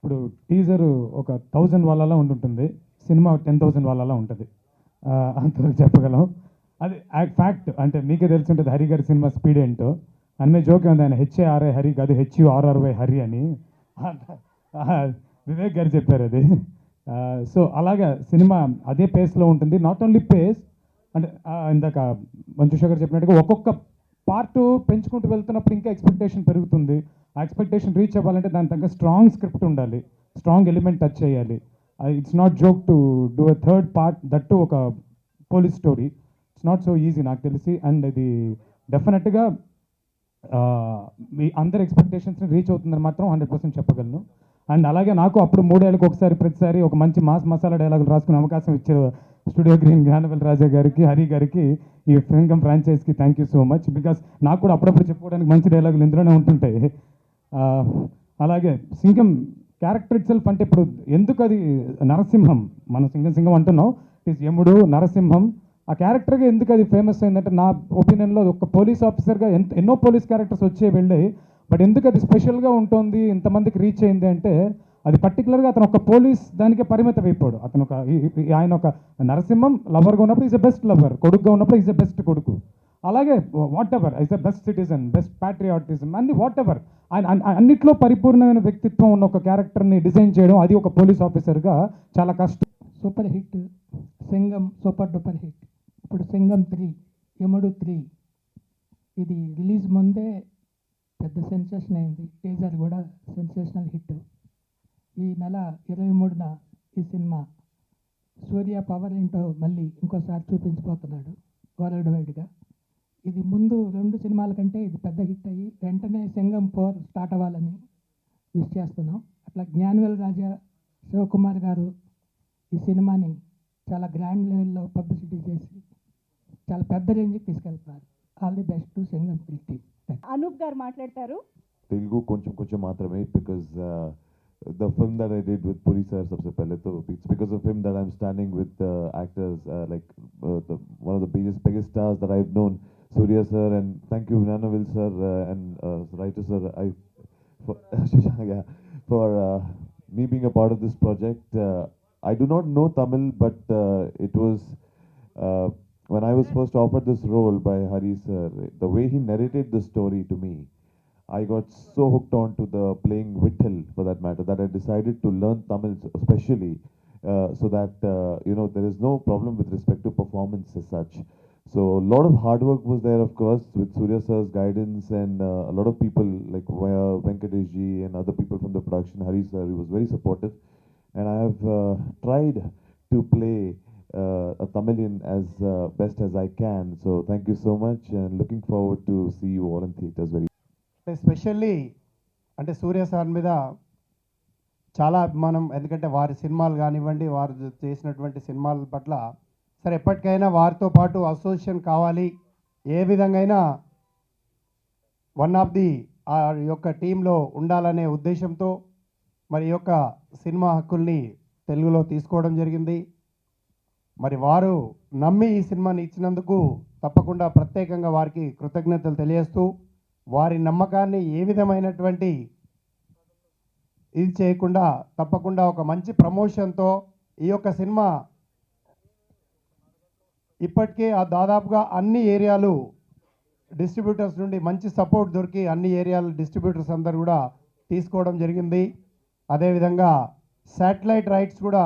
ఇప్పుడు టీజర్ ఒక 1000 వాళ్ళలా ఉంటుంటుంది, సినిమా 10,000 వాళ్ళలా ఉంటుంది. అంతవరకు చెప్పగలం. అది ఫ్యాక్ట్. అంటే మీకే తెలిసి హరి గారి సినిమా స్పీడ్ ఏంటో. అన్నీ జోక్ ఉంది, ఆయన హెచ్ఏఆర్ఐ హరి కాదు హెచ్యుఆర్ఆర్వై హరి అని. ఆ, వివేక్ గారు చెప్పారు అది. సో అలాగా సినిమా అదే పేస్లో ఉంటుంది. నాట్ ఓన్లీ పేస్, అంటే ఇందాక మంజుష గారు చెప్పినట్టుగా ఒక్కొక్క పార్ట్ పెంచుకుంటూ వెళ్తున్నప్పుడు ఇంకా ఎక్స్పెక్టేషన్ పెరుగుతుంది. ఆ ఎక్స్పెక్టేషన్ రీచ్ అవ్వాలంటే దాని తగ్గ స్ట్రాంగ్ స్క్రిప్ట్ ఉండాలి, స్ట్రాంగ్ ఎలిమెంట్ టచ్ చేయాలి. It's not joke to do a third part, that ఒక police story. It's not so easy నాకు తెలిసి. అండ్ ఇది డెఫినెట్గా మీ అందరి ఎక్స్పెక్టేషన్స్ని రీచ్ అవుతుందని మాత్రం 100% చెప్పగలను. అండ్ అలాగే నాకు అప్పుడు 3 ఏళ్ళకి ఒకసారి ప్రతిసారి ఒక మంచి మాస్ మసాలా డైలాగులు రాసుకునే అవకాశం ఇచ్చారు స్టూడియో గ్రీన్ జ్ఞానవేల్ రాజా గారికి, హరి గారికి, ఈ సింగం ఫ్రాంచైజ్కి thank you so much. Because నాకు కూడా అప్పుడప్పుడు చెప్పుకోవడానికి మంచి డైలాగులు ఇందులోనే ఉంటుంటాయి. ఆ, అలాగే సింగం క్యారెక్టర్ ఇట్ సెల్ఫ్, అంటే ఇప్పుడు ఎందుకు అది నరసింహం, మనం సింగం సింగం అంటున్నాం, ఇట్ ఈస్ యముడు నరసింహం. ఆ క్యారెక్టర్గా ఎందుకు అది ఫేమస్ అయిందంటే నా ఒపీనియన్లో ఒక పోలీస్ ఆఫీసర్గా ఎన్నో పోలీస్ క్యారెక్టర్స్ వచ్చే వెళ్ళాయి, బట్ ఎందుకు అది స్పెషల్గా ఉంటుంది, ఇంతమందికి రీచ్ అయింది అంటే అది పర్టికులర్గా అతను ఒక పోలీస్ దానికే పరిమితం అయిపోయాడు. అతను ఒక ఆయన ఒక నరసింహం లవర్గా ఉన్నప్పుడు ఈజ్ ఎ బెస్ట్ లవర్, కొడుకుగా ఉన్నప్పుడు ఈజ్ ఎ బెస్ట్ కొడుకు. అలాగే what ever is a best citizen, best patriotism అన్ని వాట్ ఎవర్, అన్నిట్లో పరిపూర్ణమైన వ్యక్తిత్వం ఉన్న ఒక క్యారెక్టర్ని డిజైన్ చేయడం, అది ఒక పోలీస్ ఆఫీసర్గా చాలా కష్టం. Super hit Singam, super duper hit. ఇప్పుడు సింగం 3, యముడు 3 ఇది రిలీజ్ ముందే పెద్ద సెన్సేషన్ అయింది. టీజర్ కూడా సెన్సేషనల్ హిట్. ఈ నెల 23న ఈ సినిమా సూర్య పవర్ ఏంటో మళ్ళీ ఇంకోసారి చూపించబోతున్నాడు వరల్డ్ వైడ్గా. ఇది ముందు 2 సినిమాల కంటే ఇది పెద్ద హిట్ అయ్యి వెంటనే సింగం 4 స్టార్ట్ అవ్వాలని విష్ చేస్తున్నాం. అట్లా జ్ఞానవేల్ రాజా, శివకుమార్ గారు ఈ సినిమాని చాలా గ్రాండ్ లెవెల్లో పబ్లిసిటీ చేసి చాలా పెద్ద రేంజ్కి తీసుకెళ్తున్నారు. All the best to Singam team. Anoop గారు మాట్లాడతారు. తెలుగు కొంచెం కొంచెం మాత్రమే, because the film that I did with Puri sir sabse pehle to it's because of him that I'm standing with actors like one of the biggest stars that I've known, Surya sir, and thank you Gnanavel sir and writer sir for yeah, for me being a part of this project. I do not know Tamil, but it was when I was first offered this role by Hari sir, the way he narrated the story to me, I got so hooked on to the playing Vittal for that matter that I decided to learn Tamil especially so that there is no problem with respect to performance as such. So a lot of hard work was there, of course, with Surya sir's guidance and a lot of people like Venkatesh ji and other people from the production. Hari sir, he was very supportive, and I have tried to play a Tamilian as best as I can. So thank you so much, and looking forward to see you all in theaters very. Specially అంటే సూర్య sir మీద చాలా అభిమానం. ఎందుకంటే వారి సినిమాలు కానివ్వండి, వారు చేసినటువంటి సినిమాల పట్ల సరే ఎప్పటికైనా వారితో పాటు అసోసియేషన్ కావాలి, ఏ విధంగా వన్ ఆఫ్ ది ఆ యొక్క టీంలో ఉండాలనే ఉద్దేశంతో మరి యొక్క సినిమా హక్కుల్ని తెలుగులో తీసుకోవడం జరిగింది. మరి వారు నమ్మి ఈ సినిమాని ఇచ్చినందుకు తప్పకుండా ప్రత్యేకంగా వారికి కృతజ్ఞతలు తెలియజేస్తూ, వారి నమ్మకాన్ని ఏ విధమైనటువంటి ఇది చేయకుండా తప్పకుండా ఒక మంచి ప్రమోషన్తో ఈ యొక్క సినిమా ఇప్పటికే దాదాపుగా అన్ని ఏరియాలు డిస్ట్రిబ్యూటర్స్ నుండి మంచి సపోర్ట్ దొరికి అన్ని ఏరియాల డిస్ట్రిబ్యూటర్స్ అందరు కూడా తీసుకోవడం జరిగింది. అదేవిధంగా శాటిలైట్ రైట్స్ కూడా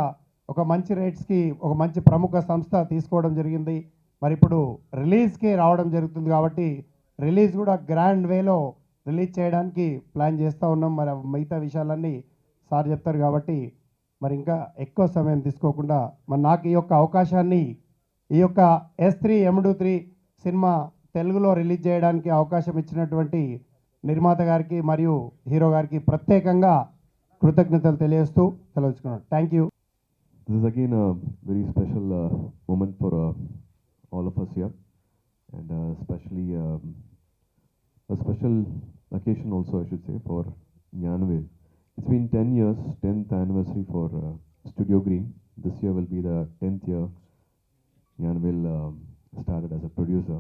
ఒక మంచి రేట్స్కి ఒక మంచి ప్రముఖ సంస్థ తీసుకోవడం జరిగింది. మరి ఇప్పుడు రిలీజ్కి రావడం జరుగుతుంది కాబట్టి రిలీజ్ కూడా గ్రాండ్ వేలో రిలీజ్ చేయడానికి ప్లాన్ చేస్తూ ఉన్నాం. మరి మిగతా విషయాలన్నీ సార్ చెప్తారు కాబట్టి మరి ఇంకా ఎక్కువ సమయం తీసుకోకుండా మరి నాకు ఈ యొక్క అవకాశాన్ని ఈ యొక్క S3 యముడు 3 సినిమా తెలుగులో రిలీజ్ చేయడానికి అవకాశం ఇచ్చినటువంటి నిర్మాత గారికి మరియు హీరో గారికి ప్రత్యేకంగా కృతజ్ఞతలు తెలియజేస్తూ సెలవుచుకున్నాను. Thank you. This is again a very special moment for all of us here, and especially a special occasion also, I should say, for Gnanavel. It's been 10 years, 10th anniversary for Studio Green. This year will be the 10th year Gnanavel started as a producer,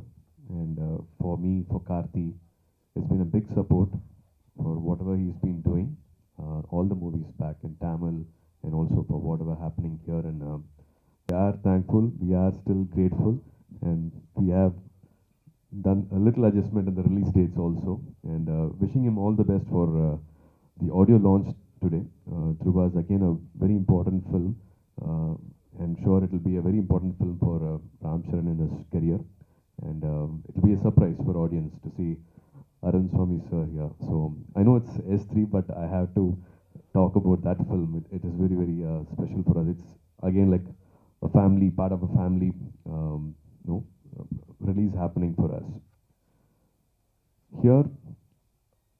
and for me, for Karthi, it's been a big support for whatever he's been doing, all the movies back in Tamil and also for whatever happening here. And we are thankful, we are still grateful, and we have done a little adjustment in the release dates also. And wishing him all the best for the audio launch today. Dhruva is again a very important film. I'm sure it will be a very important film for Ram Charan in his career. And it will be a surprise for audience to see Arun Swami sir here. So I know it's S3, but I have to talk about that film. It is very, very special for us. It's again like a family, part of a family, no, release happening for us. Here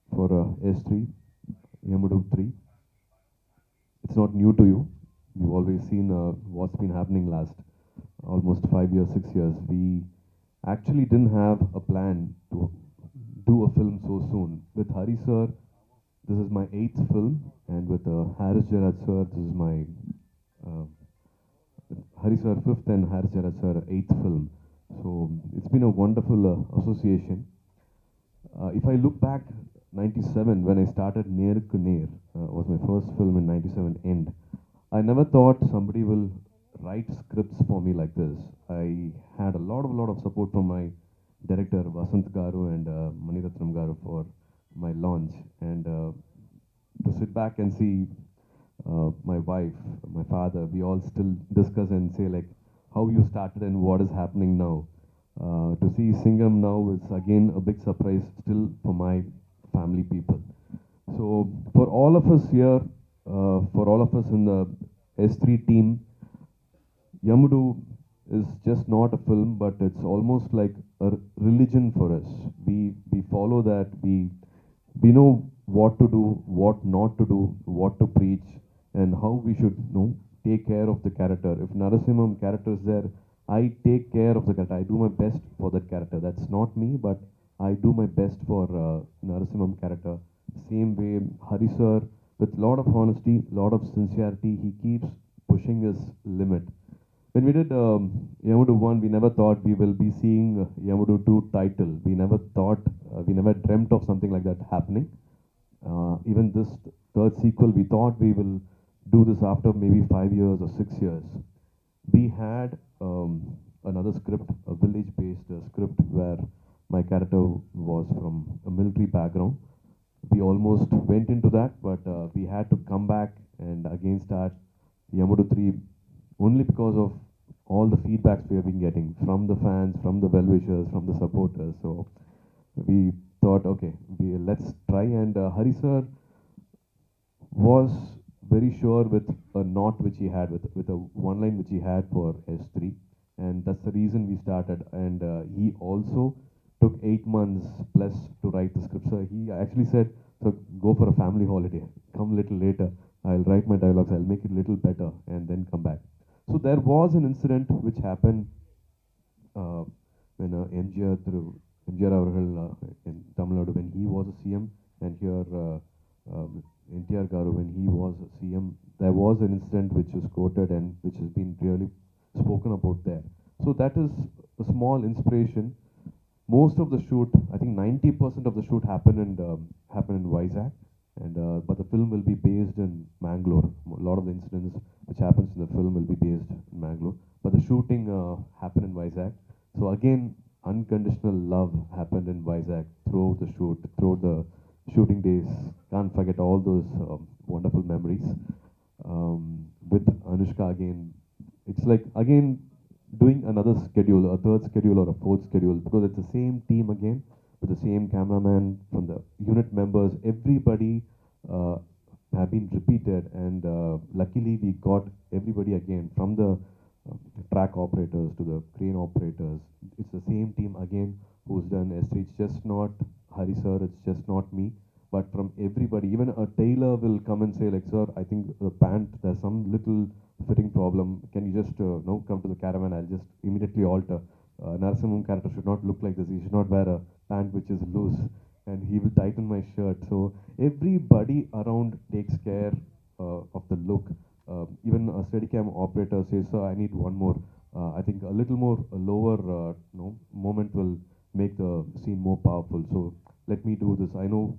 for S3, Yamudu 3, it's not new to you. You've always seen what's been happening last almost 5 years, 6 years. We actually didn't have a plan to do a film so soon. With Hari sir, this is my 8th film, and with Haris Jarad sir, this is my Hari sir 5th and Haris Jarad sir 8th film. So it's been a wonderful association. If I look back, 97 when I started Ner Ku Ner was my first film in 97 end. I never thought somebody will write scripts for me like this. I had a lot of support from my director Vasant Garu and Maniratnam Garu for my launch, and to sit back and see my wife, my father, we all still discuss and say like how you started and what is happening now. To see Singham now is again a big surprise still for my family people. So for all of us here, for all of us in the S3 team, Yamudu is just not a film, but it's almost like a religion for us. We follow that. We know what to do, what not to do, what to preach, and how we should take care of the character. If Narasimham character is there, I take care of the character. I do my best for that character. That's not me, but I do my best for Narasimham character. Same way, Hari sir, with lot of honesty, lot of sincerity, he keeps pushing his limit. When we did Yamudu 1, we never thought we will be seeing Yamudu 2 title. We never thought, we never dreamt of something like that happening. Even this third sequel, we thought we will do this after maybe 5 years or 6 years. We had another script, a village-based script where my character was from a military background. We almost went into that, but we had to come back and again start Yamudu 3 only because of all the feedbacks we have been getting from the fans, from the well-wishers, from the supporters. So we thought, okay, let's try. And Hari sir was very sure with a knot which he had, with a one line which he had for S3. And that's the reason we started. And he also took 8 months plus to write the script. So he actually said, so go for a family holiday, come a little later. I'll write my dialogues, I'll make it a little better, and then come back. So there was an incident which happened when MGR Avargal in Tamil Nadu, when he was a CM, and here NTR Garu when he was a CM, there was an incident which was quoted and which has been really spoken about there. So that is a small inspiration. Most of the shoot, I think 90% of the shoot happened in Vizag, and but the film will be based in Mangalore. A lot of the incidents which happens in the film will be based in Mangalore, but the shooting happened in Vizag. So again, unconditional love happened in Vizag throughout the shoot, throughout the shooting days. Can't forget all those wonderful memories. With Anushka again, it's like again doing another schedule, a third schedule or a fourth schedule, because it's the same team again, with the same cameraman, from the unit members, everybody have been repeated, and luckily we got everybody again, from the track operators to the crane operators. It's the same team again who's done S3. It's just not Hari sir, it's just not me, but from everybody. Even a tailor will come and say like, sir, I think the pant, there's some little fitting problem. Can you just come to the caravan? I'll just immediately alter. Narasimham character should not look like this. He should not wear a pant which is loose, and he will tighten my shirt. So everybody around takes care of the look. Even a Steadicam operator says, sir, I need one more. I think a little more lower moment will make the scene more powerful. So let me do this. I know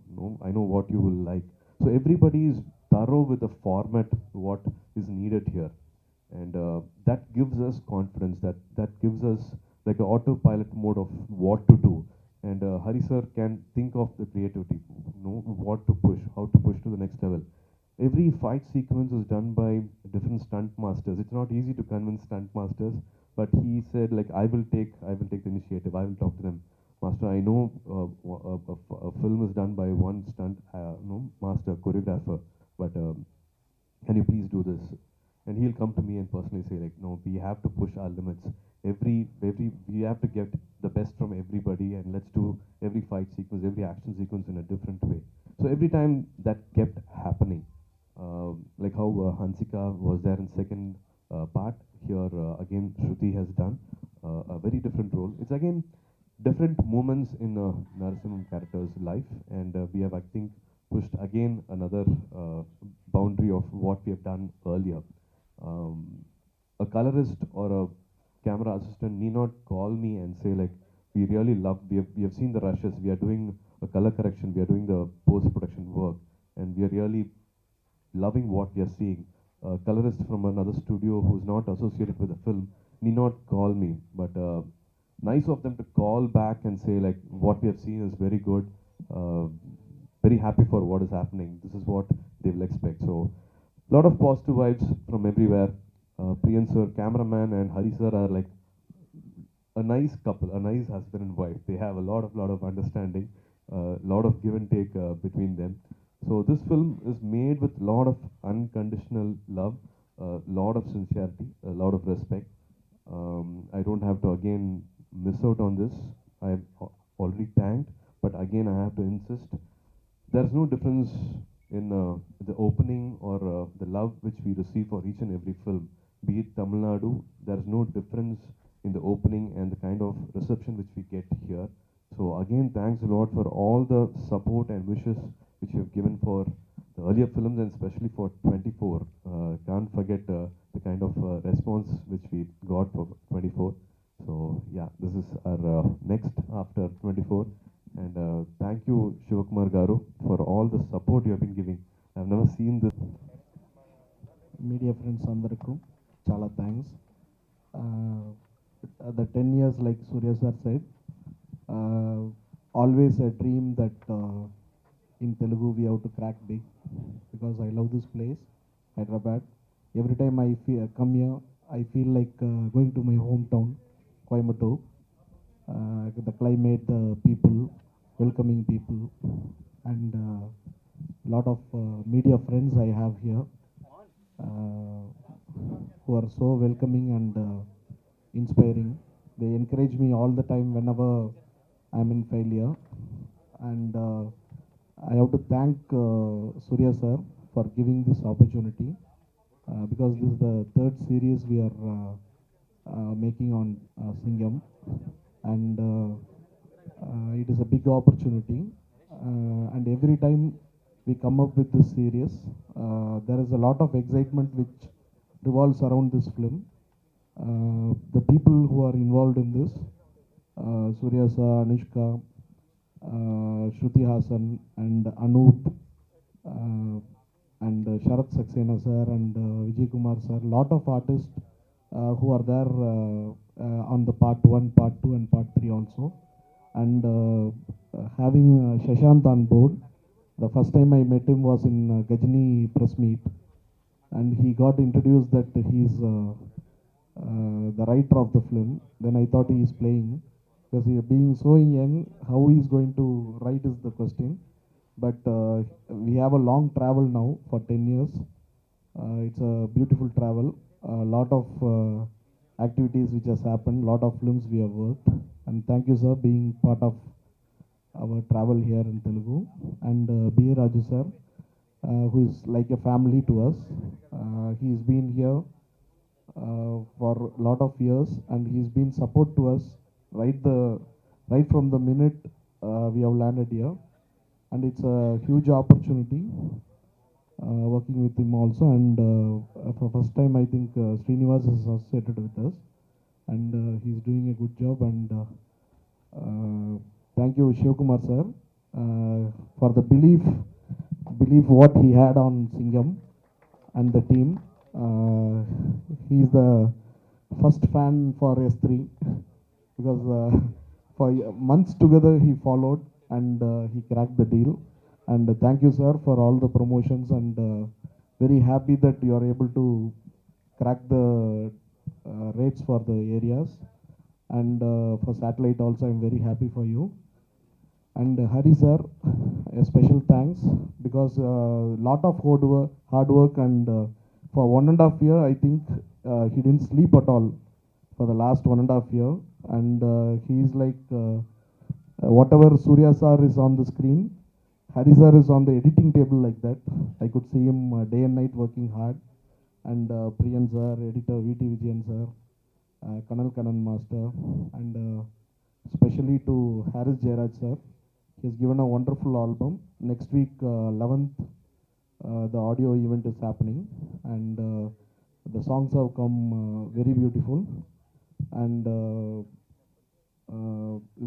what you will like. So everybody is thorough with the format, what is needed here. And that gives us confidence, that gives us like an autopilot mode of what to do. And Hari sir can think of the creativity, what to push, how to push to the next level. Every fight sequence is done by different stunt masters. It's not easy to convince stunt masters, but he said like I will take the initiative, I will talk to them. Master, I know a film is done by one stunt master choreographer, but can you please do this? And he'll come to me and personally say like, no, we have to push our limits. We have to get the best from everybody, and let's do every fight sequence, every action sequence in a different way. So every time that kept happening, like how Hansika was there in second part, here again Shruti has done a very different role. It's again different moments in Narasimhan character's life, and we have, I think, pushed again another boundary of what we have done earlier. A colorist or a camera assistant need not call me and say like, we really love, we have seen the rushes, we are doing a color correction, we are doing the post-production work, and we are really loving what we are seeing. A colorist from another studio who's not associated with the film need not call me, but nice of them to call back and say like, what we have seen is very good, very happy for what is happening, this is what they will expect. So lot of positive vibes from everywhere. Priyan sir, cameraman, and Hari sir are like a nice couple, a nice husband and wife. They have a lot of understanding, lot of give and take between them. So this film is made with a lot of unconditional love, a lot of sincerity, a lot of respect. I don't have to again miss out on this. I have already thanked, but again I have to insist. There's no difference in the opening or the love which we receive for each and every film. Be it Tamil Nadu, there's no difference in the opening and the kind of reception which we get here. So again, thanks a lot for all the support and wishes which you have given for the earlier films, and especially for 24. Can't forget the kind of response which we got for 24. So yeah, this is our next after 24. And thank you, Shivakumar Garu, for all the support you have been giving. I've never seen this. Media friends అందరికీ చాలా thanks. The 10 years, like Surya sir said, always a dream that in Telugu we have to crack big, because I love this place, Hyderabad. Every time I come here, I feel like going to my hometown, Coimbatore. The climate, the people, welcoming people, and lot of media friends I have here, who are so welcoming and inspiring. They encourage me all the time whenever I'm in failure. And I have to thank Surya sir for giving this opportunity, because this is the third series we are making on Singham, and it is a big opportunity. And every time we come up with this series, there is a lot of excitement which revolves around this film. The people who are involved in this, Surya sir, Anushka, Shruti Hassan, and Anoop, and Sharat Saxena sir, and Vijay Kumar sir, lot of artists who are there on the part 1, part 2, and part 3 also. And having Shashant on board, the first time I met him was in Gajini press meet, and he got introduced that he is the writer of the film. Then I thought he is playing, because he being so young, how he is going to write is the question. But we have a long travel now for 10 years. It's a beautiful travel, a lot of activities which has happened, lot of films we have worked. And thank you sir being part of our travel here in Telugu. And B. Raju sir, who is like a family to us. He's been here for a lot of years, and he's been support to us right from the minute we have landed here. And it's a huge opportunity working with him also. And for first time I think Srinivas is associated with us, and he's doing a good job. And thank you Shivakumar sir for the belief believe what he had on Singham and the team. He's the first fan for S3 because for months together he followed and he cracked the deal. And thank you, sir, for all the promotions, and very happy that you are able to crack the rates for the areas. And for satellite also, I'm very happy for you. And Hari sir, a special thanks because lot of hard work and for 1.5 year, I think he didn't sleep at all for the last 1.5 year. And he's like whatever Surya sir is on the screen, Hari sir is on the editing table like that. I could see him day and night working hard. And Priyan sir, editor VT Vijayan sir, Kanal Kanan master, and especially to Harris Jairaj sir. He has given a wonderful album. Next week, 11th, the audio event is happening, and the songs have come very beautiful. And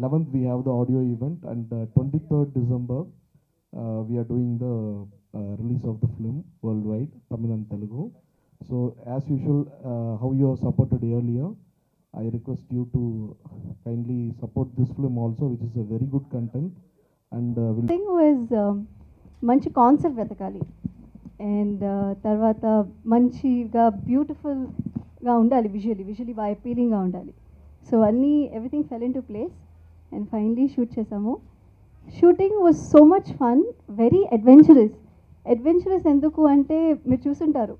11th we have the audio event, and 23rd December we are doing the release of the film worldwide, Tamil and Telugu. So as usual, how you have supported earlier, I request you to kindly support this film also, which is a very good content. And will thing was మంచి concept వెతకాలి and తర్వాత మంచిగా బ్యూటిఫుల్గా ఉండాలి, visually బాగా అపీలింగ్గా ఉండాలి. So అన్నీ everything fell into place and finally shoot చేసాము. Shooting was so much fun, very adventurous ఎందుకు అంటే మీరు చూసుంటారు